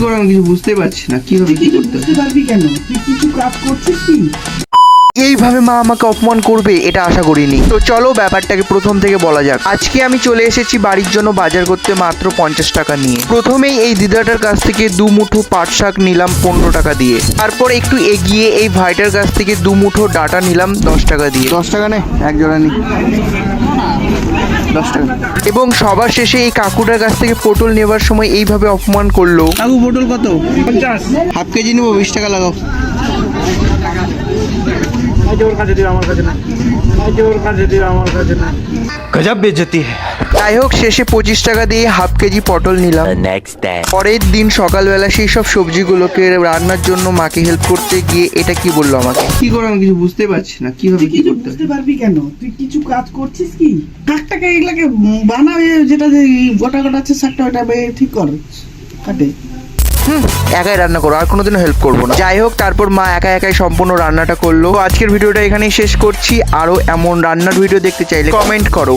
করে আমি কিছু বুঝতে পারছি না কিভাবে কি করতে হবে। বুঝতে পারবি কেন? তুই কিছু কাজ করছিস কি? এইভাবে মা আমাকে অপমান করবে এটা আশা করিনি। তো চলো ব্যাপারটাকে প্রথম থেকে বলা যাক। আজকে আমি চলে এসেছি বাড়ির জন্য বাজার করতে মাত্র 50 টাকা নিয়ে। প্রথমেই এই দিদাটার কাছ থেকে 2 মুঠো পাট শাক নিলাম 15 টাকা দিয়ে। তারপর একটু এগিয়ে এই ভাইটার কাছ থেকে 2 মুঠো ডাটা নিলাম 10 টাকা দিয়ে। 10 টাকা নে, এক জোড়া নি 10 টাকা। এবং সবার শেষে এই কাকুটার কাছ থেকে পটল নেবার সময় এইভাবে অপমান করলো। কাকু পটল কত? 50। হাফ কেজি নেবো, 20 টাকা লাগাও। गजब बेइज्जती है। যাই হোক শেষে 25 টাকা দিয়ে হাফ কেজি পটল নিলাম। পরের দিন সকালবেলা সেই সব সবজিগুলোকে রান্নার জন্য মাকে হেল্প করতে গিয়ে এটা কি বললো আমাকে। কি করে আমি কিছু বুঝতে পারছি না কিভাবে তুই কি কিছু করতে হবে। বুঝতে পারবি কেন? তুই কিছু কাজ করছিস কি? শাকটাকে এগুলাকে বানাবে, যেটা যে গোটা গোটা আছে শাকটা, ওটা ঠিক কর, কাটে। একাই রান্না করো, আর কোনোদিনও হেল্প করবো না। যাই হোক তারপর মা একা একাই সম্পূর্ণ রান্নাটা করলো। তো আজকের ভিডিওটা এখানেই শেষ করছি। আরো এমন রান্নার ভিডিও দেখতে চাইলে কমেন্ট করো।